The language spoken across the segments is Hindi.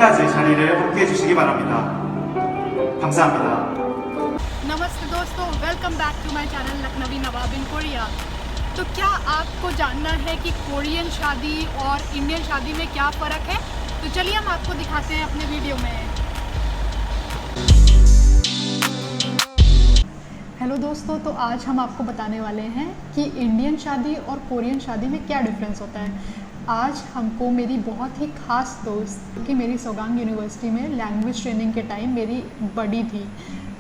끝까지 자리를 함께해 주시기 바랍니다. 감사합니다. नमस्ते दोस्तों, welcome back to my channel Lakhnawi Nawab in Korea. तो क्या आपको जानना है कि कोरियन शादी और इंडियन शादी में क्या फ़र्क है? तो चलिए हम आपको दिखाते हैं अपने वीडियो में। हेलो दोस्तों, तो आज हम आपको बताने वाले हैं कि इंडियन शादी और कोरियन शादी में क्या डिफरेंस होता है। आज हमको मेरी बहुत ही ख़ास दोस्त कि मेरी सोगांग यूनिवर्सिटी में लैंग्वेज ट्रेनिंग के टाइम मेरी बड़ी थी,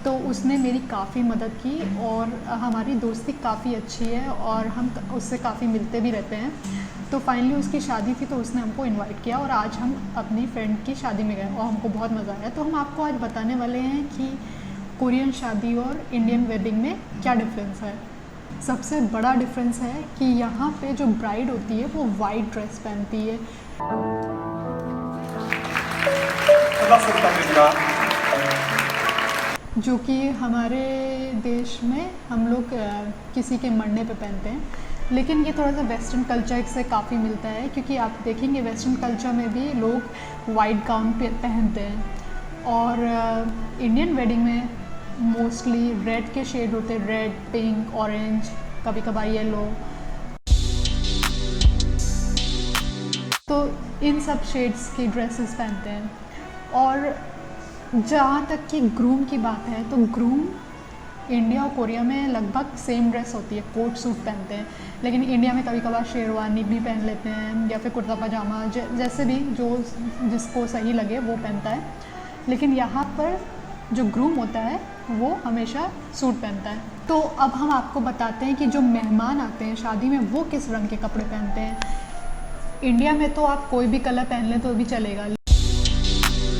तो उसने मेरी काफ़ी मदद की और हमारी दोस्ती काफ़ी अच्छी है और हम उससे काफ़ी मिलते भी रहते हैं। तो फाइनली उसकी शादी थी तो उसने हमको इनवाइट किया और आज हम अपनी फ्रेंड की शादी में गए और हमको बहुत मज़ा आया। तो हम आपको आज बताने वाले हैं कि कोरियन शादी और इंडियन वेडिंग में क्या डिफरेंस है। सबसे बड़ा डिफरेंस है कि यहाँ पे जो ब्राइड होती है वो वाइट ड्रेस पहनती है। 박수 부탁드립니다. जो कि हमारे देश में हम लोग किसी के मरने पे पहनते हैं, लेकिन ये थोड़ा सा वेस्टर्न कल्चर से काफ़ी मिलता है, क्योंकि आप देखेंगे वेस्टर्न कल्चर में भी लोग वाइट गाउन पहनते हैं और इंडियन वेडिंग में मोस्टली रेड के शेड होते हैं, रेड, पिंक, ऑरेंज, कभी कभार येलो। तो इन सब शेड्स की ड्रेसेस पहनते हैं। और जहाँ तक कि ग्रूम की बात है तो ग्रूम इंडिया और कोरिया में लगभग सेम ड्रेस होती है, कोट सूट पहनते हैं, लेकिन इंडिया में कभी कभार शेरवानी भी पहन लेते हैं या फिर कुर्ता पजामा, जैसे भी जो जिसको सही लगे वो पहनता है। लेकिन यहाँ पर जो ग्रूम होता है वो हमेशा सूट पहनता है। तो अब हम आपको बताते हैं कि जो मेहमान आते हैं शादी में वो किस रंग के कपड़े पहनते हैं। इंडिया में तो आप कोई भी कलर पहन लें तो भी चलेगा,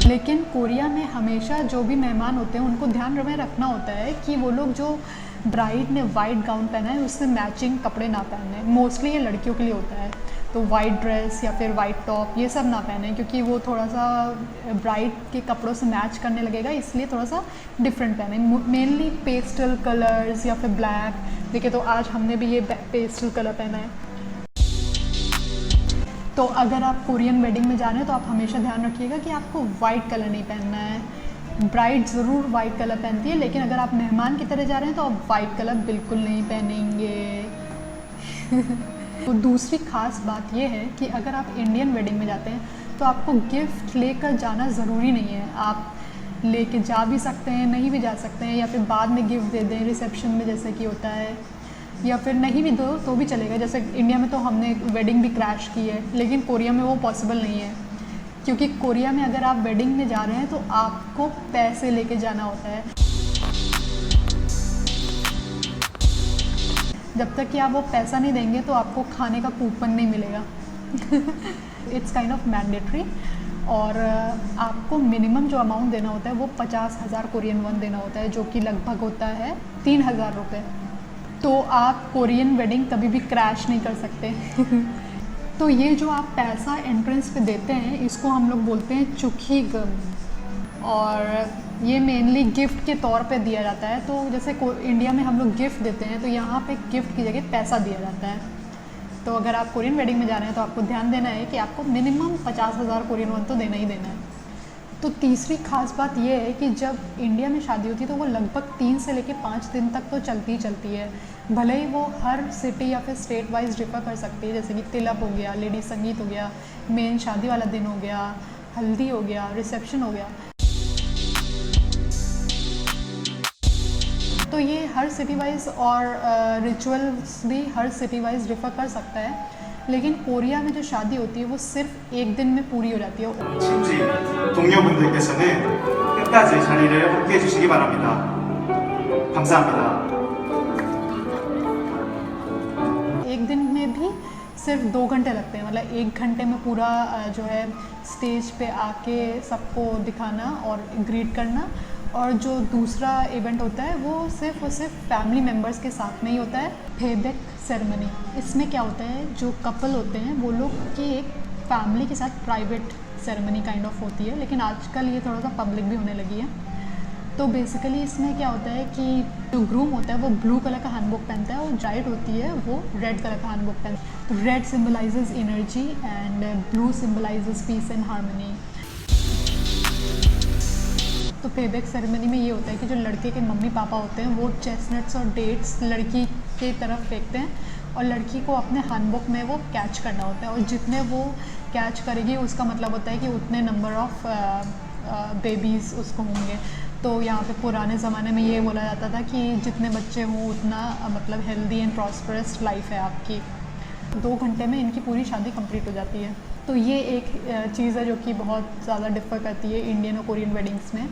लेकिन कोरिया में हमेशा जो भी मेहमान होते हैं उनको ध्यान में रखना होता है कि वो लोग जो ब्राइड ने वाइट गाउन पहना है उससे मैचिंग कपड़े ना पहने। मोस्टली ये लड़कियों के लिए होता है, तो वाइट ड्रेस या फिर वाइट टॉप ये सब ना पहने, क्योंकि वो थोड़ा सा ब्राइड के कपड़ों से मैच करने लगेगा, इसलिए थोड़ा सा डिफरेंट पहने। मेनली पेस्टल कलर्स या फिर ब्लैक। देखिए, तो आज हमने भी ये पेस्टल कलर पहना है। तो अगर आप कोरियन वेडिंग में जा रहे हैं तो आप हमेशा ध्यान रखिएगा कि आपको वाइट कलर नहीं पहनना है। ब्राइड ज़रूर वाइट कलर पहनती है, लेकिन अगर आप मेहमान की तरह जा रहे हैं तो आप वाइट कलर बिल्कुल नहीं पहनेंगे। तो दूसरी ख़ास बात यह है कि अगर आप इंडियन वेडिंग में जाते हैं तो आपको गिफ्ट लेकर जाना ज़रूरी नहीं है। आप लेके जा भी सकते हैं, नहीं भी जा सकते हैं, या फिर बाद में गिफ्ट दे दें रिसेप्शन में जैसे कि होता है, या फिर नहीं भी दो तो भी चलेगा। जैसे इंडिया में तो हमने वेडिंग भी क्रैश की है, लेकिन कोरिया में वो पॉसिबल नहीं है, क्योंकि कोरिया में अगर आप वेडिंग में जा रहे हैं तो आपको पैसे लेके जाना होता है। जब तक कि आप वो पैसा नहीं देंगे तो आपको खाने का कूपन नहीं मिलेगा। It's kind of mandatory. और आपको मिनिमम जो अमाउंट देना होता है वो 50,000 कोरियन वन देना होता है, जो कि लगभग होता है 3,000 रुपये। तो आप कोरियन वेडिंग कभी भी क्रैश नहीं कर सकते। तो ये जो आप पैसा एंट्रेंस पे देते हैं इसको हम लोग बोलते हैं चुखीगम, और ये मेनली गिफ्ट के तौर पे दिया जाता है। तो जैसे इंडिया में हम लोग गिफ्ट देते हैं तो यहाँ पे गिफ्ट की जगह पैसा दिया जाता है। तो अगर आप कोरियन वेडिंग में जा रहे हैं तो आपको ध्यान देना है कि आपको मिनिमम 50,000 कोरियन वन तो देना ही देना है। तो तीसरी खास बात यह है कि जब इंडिया में शादी होती है तो वो लगभग 3 से लेकर 5 दिन तक तो चलती ही चलती है। भले ही वो हर सिटी या फिर स्टेट वाइज डिफर कर सकती है, जैसे कि तिलक हो गया, लेडी संगीत हो गया, मेन शादी वाला दिन हो गया, हल्दी हो गया, रिसेप्शन हो गया। तो ये हर सिटी वाइज और रिचुअल्स भी हर सिटी वाइज डिफर कर सकता है, लेकिन कोरिया में जो शादी होती है वो सिर्फ एक दिन में पूरी हो जाती है। 친지 동료분들께서는 끝까지 자리를 함께해 주시기 바랍니다. 감사합니다. एक दिन में भी सिर्फ 2 घंटे लगते हैं, मतलब 1 घंटे में पूरा जो है स्टेज पे आके सबको दिखाना और ग्रीट करना। और जो दूसरा इवेंट होता है वो सिर्फ फैमिली मेम्बर्स के साथ में ही होता है, फेबेक सेरेमनी। इसमें क्या होता है, जो कपल होते हैं वो लोग की एक फैमिली के साथ प्राइवेट सेरेमनी काइंड ऑफ होती है, लेकिन आजकल ये थोड़ा सा पब्लिक भी होने लगी है। तो बेसिकली इसमें क्या होता है कि जो ग्रूम होता है वो ब्लू कलर का हैंडबुक पहनता है और ब्राइड होती है वो रेड कलर का हैंडबुक पहनता है। तो red symbolizes energy and blue symbolizes peace and harmony. तो पेबैक सेरेमनी में ये होता है कि जो लड़के के मम्मी पापा होते हैं वो चेस्टनट्स और डेट्स लड़की की तरफ फेंकते हैं और लड़की को अपने हैंडबुक में वो कैच करना होता है, और जितने वो कैच करेगी उसका मतलब होता है कि उतने नंबर ऑफ बेबीज़ उसको होंगे। तो यहाँ पे पुराने ज़माने में ये बोला जाता था कि जितने बच्चे हों उतना मतलब हेल्दी एंड प्रॉस्परस लाइफ है आपकी। 2 घंटे में इनकी पूरी शादी कंप्लीट हो जाती है। तो ये एक चीज़ है जो कि बहुत ज़्यादा डिफ़र करती है इंडियन और कोरियन वेडिंग्स में।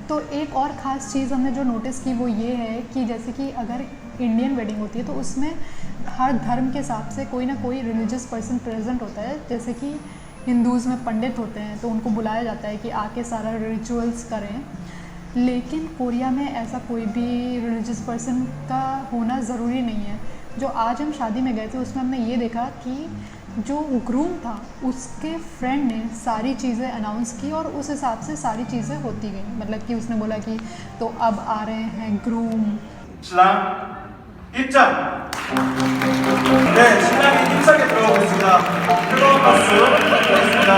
तो एक और ख़ास चीज़ हमने जो नोटिस की वो ये है कि जैसे कि अगर इंडियन वेडिंग होती है तो उसमें हर धर्म के हिसाब से कोई ना कोई रिलीजियस पर्सन प्रेजेंट होता है। जैसे कि हिंदूज़ में पंडित होते हैं तो उनको बुलाया जाता है कि आके सारा रिचुअल्स करें, लेकिन कोरिया में ऐसा कोई भी रिलीजियस पर्सन का होना ज़रूरी नहीं है। जो आज हम शादी में गए थे उसमें हमने ये देखा कि जो ग्रूम था उसके फ्रेंड ने सारी चीज़ें अनाउंस की और उस हिसाब से सारी चीज़ें होती गई। मतलब कि उसने बोला कि तो अब आ रहे हैं ग्रूम। 신랑 입장! 네, 신랑이 입장에 들어오겠습니다. 뜨거운 박수 부탁드리겠습니다.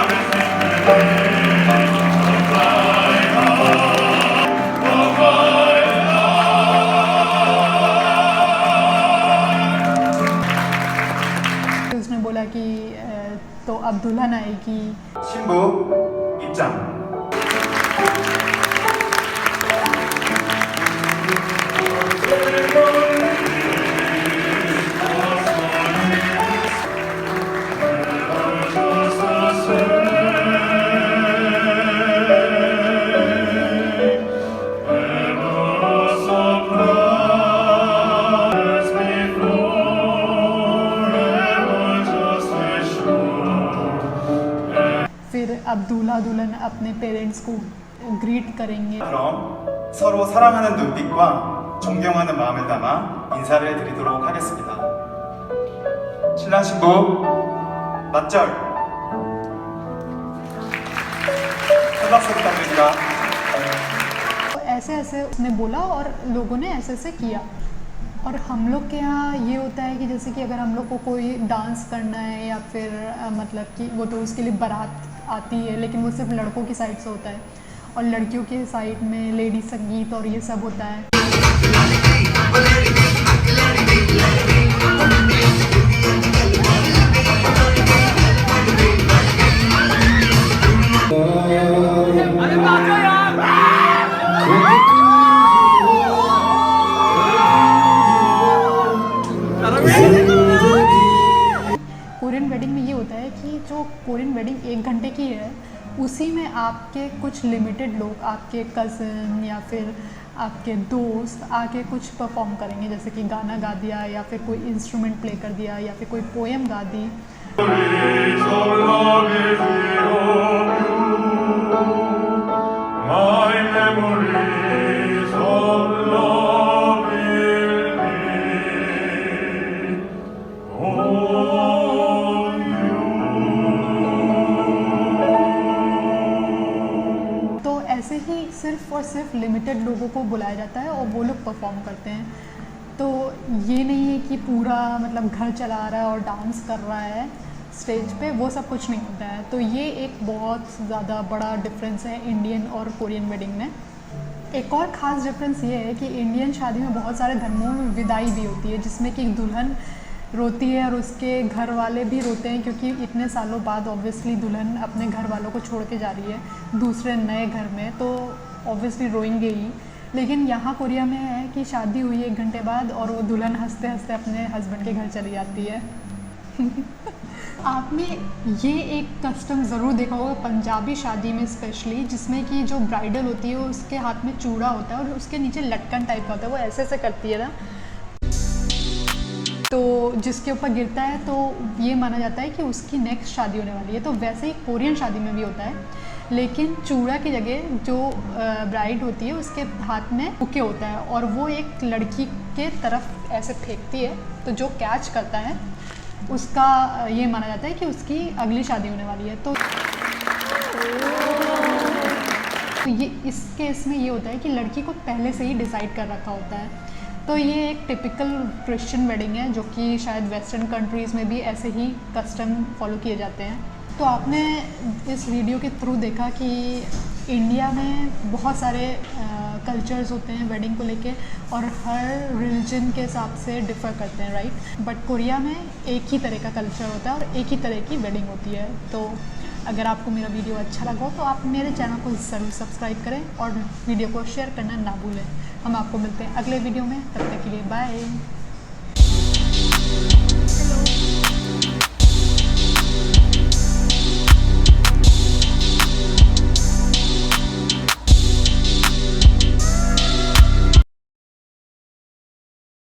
उसने बोला कि तो अब दुल्हन आएगी। 신부 입장! फिर अब दूल्हा दुल्हन अपने पेरेंट्स को ग्रीट करेंगे। 그럼 서로 사랑하는 눈빛과 존경하는 마음을 담아 인사를 드리도록 하겠습니다. 신랑 신부 맞절! 큰 박수 부탁드립니다. तो ऐसे ऐसे उसने बोला और लोगों ने ऐसे ऐसे किया। और हम लोग के यहाँ ये होता है कि जैसे कि अगर हम लोग को कोई डांस करना है या फिर मतलब कि वो तो उसके लिए बारात आती है, लेकिन वो सिर्फ लड़कों की साइड से होता है और लड़कियों के साइड में लेडी संगीत और ये सब होता है। कोरियन वेडिंग में ये होता है कि जो कोरियन वेडिंग 1 घंटे की है उसी में आपके कुछ लिमिटेड लोग, आपके कज़न या फिर आपके दोस्त आके कुछ परफॉर्म करेंगे, जैसे कि गाना गा दिया या फिर कोई इंस्ट्रूमेंट प्ले कर दिया या फिर कोई पोएम गा दी। ऐसे ही सिर्फ और सिर्फ लिमिटेड लोगों को बुलाया जाता है और वो लोग परफॉर्म करते हैं। तो ये नहीं है कि पूरा मतलब घर चला रहा है और डांस कर रहा है स्टेज पे, वो सब कुछ नहीं होता है। तो ये एक बहुत ज़्यादा बड़ा डिफरेंस है इंडियन और कोरियन वेडिंग में। एक और ख़ास डिफरेंस ये है कि इंडियन शादी में बहुत सारे धर्मों में विदाई भी होती है, जिसमें कि दुल्हन रोती है और उसके घर वाले भी रोते हैं, क्योंकि इतने सालों बाद ऑब्वियसली दुल्हन अपने घर वालों को छोड़ के जा रही है दूसरे नए घर में, तो ऑब्वियसली रोएंगे ही। लेकिन यहाँ कोरिया में है कि शादी हुई 1 घंटे बाद और वो दुल्हन हंसते हंसते अपने हस्बैंड के घर चली जाती है। आपने ये एक कस्टम ज़रूर देखा होगा पंजाबी शादी में स्पेशली, जिसमें कि जो ब्राइडल होती है उसके हाथ में चूड़ा होता है और उसके नीचे लटकन टाइप का होता है, वो ऐसे ऐसे करती है ना, तो जिसके ऊपर गिरता है तो ये माना जाता है कि उसकी नेक्स्ट शादी होने वाली है। तो वैसे ही कोरियन शादी में भी होता है, लेकिन चूड़ा की जगह जो ब्राइड होती है उसके हाथ में बुके होता है और वो एक लड़की के तरफ ऐसे फेंकती है, तो जो कैच करता है उसका ये माना जाता है कि उसकी अगली शादी होने वाली है। तो ये इस केस में ये होता है कि लड़की को पहले से ही डिसाइड कर रखा होता है। तो ये एक टिपिकल क्रिश्चियन वेडिंग है, जो कि शायद वेस्टर्न कंट्रीज़ में भी ऐसे ही कस्टम फॉलो किए जाते हैं। तो आपने इस वीडियो के थ्रू देखा कि इंडिया में बहुत सारे कल्चर्स होते हैं वेडिंग को लेके और हर रिलीजन के हिसाब से डिफ़र करते हैं, राइट। बट कोरिया में एक ही तरह का कल्चर होता है और एक ही तरह की वेडिंग होती है। तो अगर आपको मेरा वीडियो अच्छा लगा हो तो आप मेरे चैनल को ज़रूर सब्सक्राइब करें और वीडियो को शेयर करना ना भूलें। हम आपको मिलते हैं अगले वीडियो में, तब तक के लिए बाय। हेलो।